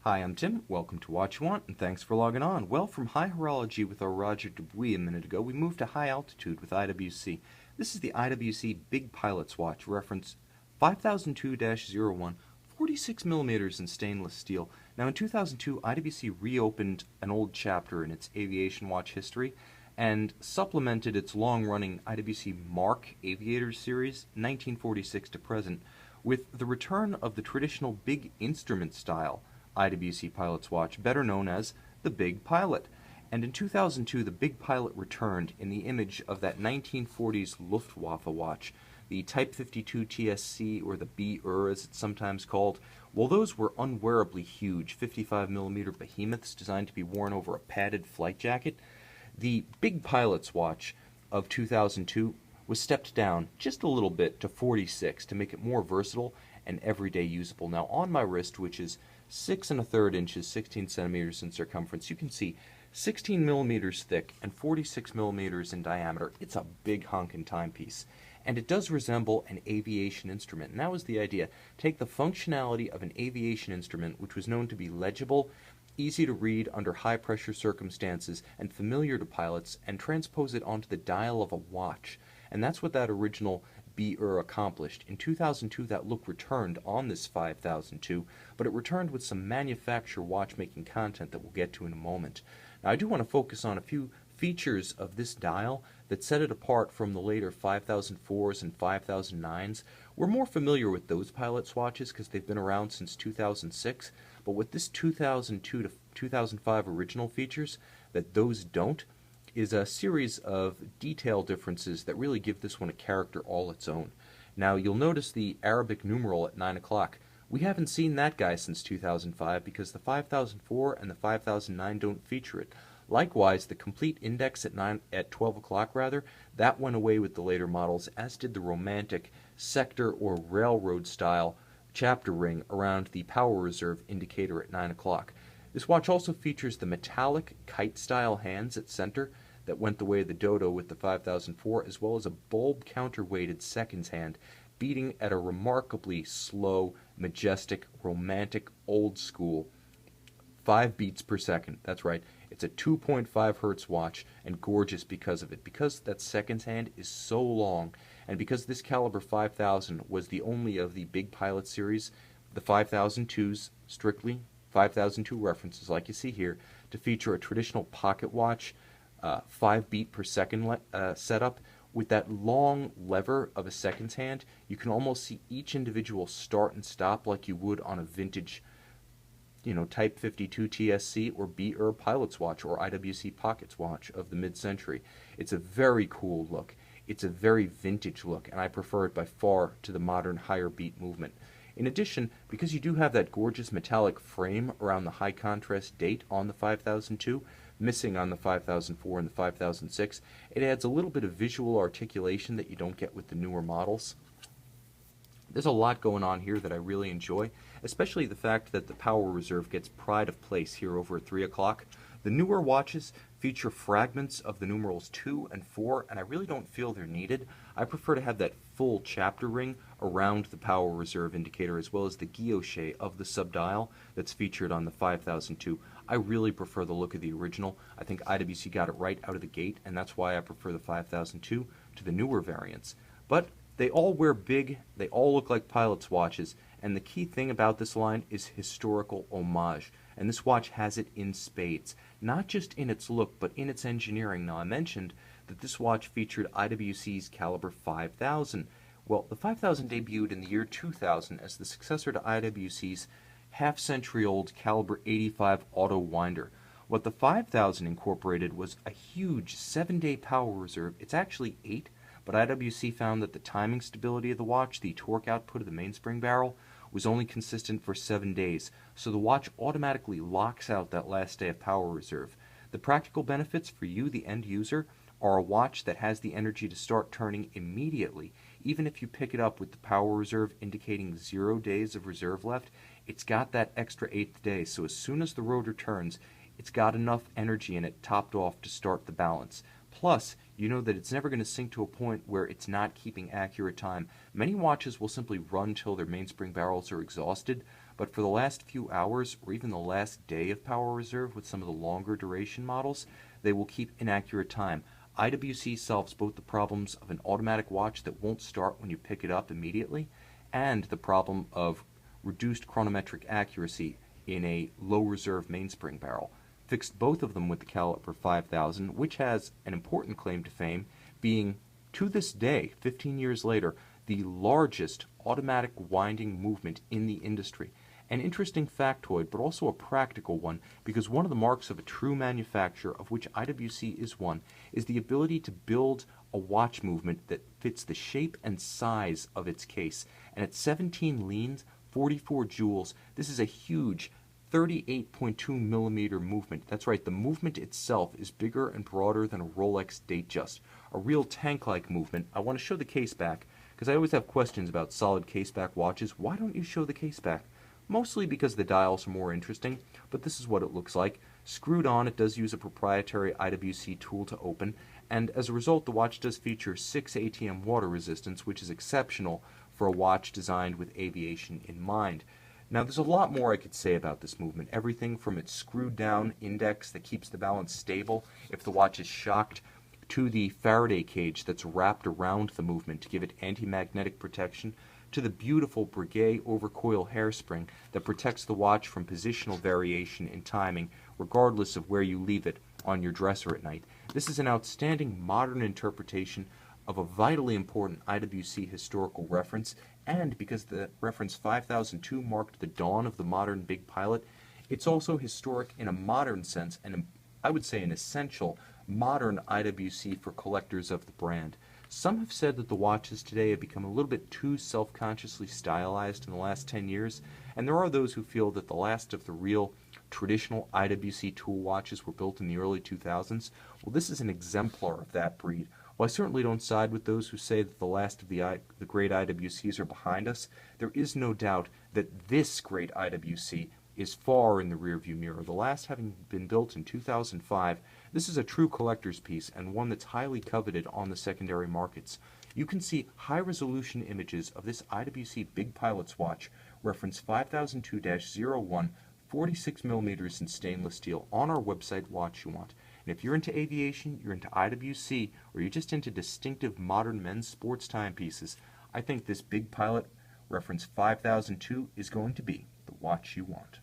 Hi, I'm Tim. Welcome to Watch You Want, and thanks for logging on. Well, from high horology with our Roger Dubuis a minute ago, we moved to high altitude with IWC. This is the IWC Big Pilot's watch, reference 5002-01, 46 millimeters in stainless steel. Now, in 2002, IWC reopened an old chapter in its aviation watch history and supplemented its long-running IWC Mark Aviator series, 1946 to present, with the return of the traditional big instrument style IWC Pilot's watch, better known as the Big Pilot. And in 2002, the Big Pilot returned in the image of that 1940s Luftwaffe watch, the Type 52 TSC, or the B-ER as it's sometimes called. Well, those were unwearably huge 55mm behemoths designed to be worn over a padded flight jacket. The Big Pilot's watch of 2002 was stepped down just a little bit to 46 to make it more versatile and everyday usable. Now, on my wrist, which is 6 1/3 inches, 16 centimeters in circumference, you can see 16 millimeters thick and 46 millimeters in diameter. It's a big honkin' timepiece. And it does resemble an aviation instrument. And that was the idea. Take the functionality of an aviation instrument, which was known to be legible, easy to read under high-pressure circumstances, and familiar to pilots, and transpose it onto the dial of a watch. And that's what that original B-ER accomplished. In 2002, that look returned on this 5002, but it returned with some manufacturer watchmaking content that we'll get to in a moment. Now, I do want to focus on a few features of this dial that set it apart from the later 5004s and 5009s. We're more familiar with those pilot watches because they've been around since 2006, but with this 2002 to 2005 original features that those don't, is a series of detail differences that really give this one a character all its own. Now, you'll notice the Arabic numeral at 9 o'clock. We haven't seen that guy since 2005 because the 5004 and the 5009 don't feature it. Likewise, the complete index at 12 o'clock that went away with the later models, as did the romantic sector or railroad style chapter ring around the power reserve indicator at 9 o'clock. This watch also features the metallic kite-style hands at center that went the way of the dodo with the 5004, as well as a bulb counterweighted seconds hand beating at a remarkably slow, majestic, romantic, old-school 5 beats per second. That's right. It's a 2.5 hertz watch, and gorgeous because of it. Because that seconds hand is so long, and because this caliber 5000 was the only of the Big Pilot series, the 5002s, strictly 5002 references like you see here, to feature a traditional pocket watch, 5 beat per second setup. With that long lever of a seconds hand, you can almost see each individual start and stop like you would on a vintage Type 52 TSC or B-ER Pilot's watch or IWC Pocket's watch of the mid-century. It's a very cool look. It's a very vintage look, and I prefer it by far to the modern higher beat movement. In addition, because you do have that gorgeous metallic frame around the high contrast date on the 5002, missing on the 5004 and the 5006, it adds a little bit of visual articulation that you don't get with the newer models. There's a lot going on here that I really enjoy, especially the fact that the power reserve gets pride of place here over at 3 o'clock. The newer watches feature fragments of the numerals 2 and 4, and I really don't feel they're needed. I prefer to have that full chapter ring around the power reserve indicator, as well as the guilloche of the subdial that's featured on the 5002. I really prefer the look of the original. I think IWC got it right out of the gate, and that's why I prefer the 5002 to the newer variants. But they all wear big, they all look like pilot's watches, and the key thing about this line is historical homage. And this watch has it in spades, not just in its look, but in its engineering. Now, I mentioned that this watch featured IWC's caliber 5000. Well, the 5000 debuted in the year 2000 as the successor to IWC's half-century-old caliber 85 auto winder. What the 5000 incorporated was a huge 7-day power reserve. It's actually 8, but IWC found that the timing stability of the watch, the torque output of the mainspring barrel, was only consistent for 7 days, so the watch automatically locks out that last day of power reserve. The practical benefits for you, the end user, are a watch that has the energy to start turning immediately. Even if you pick it up with the power reserve indicating 0 days of reserve left, it's got that extra 8th day, so as soon as the rotor turns, it's got enough energy in it topped off to start the balance. Plus, you know that it's never going to sink to a point where it's not keeping accurate time. Many watches will simply run till their mainspring barrels are exhausted, but for the last few hours or even the last day of power reserve with some of the longer duration models, they will keep inaccurate time. IWC solves both the problems of an automatic watch that won't start when you pick it up immediately and the problem of reduced chronometric accuracy in a low reserve mainspring barrel. Fixed both of them with the caliper 5000, which has an important claim to fame, being, to this day, 15 years later, the largest automatic winding movement in the industry. An interesting factoid, but also a practical one, because one of the marks of a true manufacturer, of which IWC is one, is the ability to build a watch movement that fits the shape and size of its case. And at 17 leans, 44 joules, this is a huge 38.2 millimeter movement. That's right, the movement itself is bigger and broader than a Rolex Datejust. A real tank-like movement. I want to show the case back, because I always have questions about solid case back watches. Why don't you show the case back? Mostly because the dials are more interesting, but this is what it looks like. Screwed on, it does use a proprietary IWC tool to open, and as a result, the watch does feature 6 ATM water resistance, which is exceptional for a watch designed with aviation in mind. Now, there's a lot more I could say about this movement. Everything from its screwed down index that keeps the balance stable if the watch is shocked, to the Faraday cage that's wrapped around the movement to give it anti-magnetic protection, to the beautiful Breguet overcoil hairspring that protects the watch from positional variation in timing, regardless of where you leave it on your dresser at night. This is an outstanding modern interpretation of a vitally important IWC historical reference, and because the reference 5002 marked the dawn of the modern Big Pilot, it's also historic in a modern sense, and I would say an essential modern IWC for collectors of the brand. Some have said that the watches today have become a little bit too self-consciously stylized in the last 10 years, and there are those who feel that the last of the real traditional IWC tool watches were built in the early 2000s. Well, this is an exemplar of that breed. While I certainly don't side with those who say that the last of the great IWCs are behind us, there is no doubt that this great IWC is far in the rearview mirror, the last having been built in 2005. This is a true collector's piece and one that's highly coveted on the secondary markets. You can see high-resolution images of this IWC Big Pilot's watch, reference 5002-01, 46 millimeters in stainless steel, on our website, Watch You Want. And if you're into aviation, you're into IWC, or you're just into distinctive modern men's sports timepieces, I think this Big Pilot, reference 5002, is going to be the watch you want.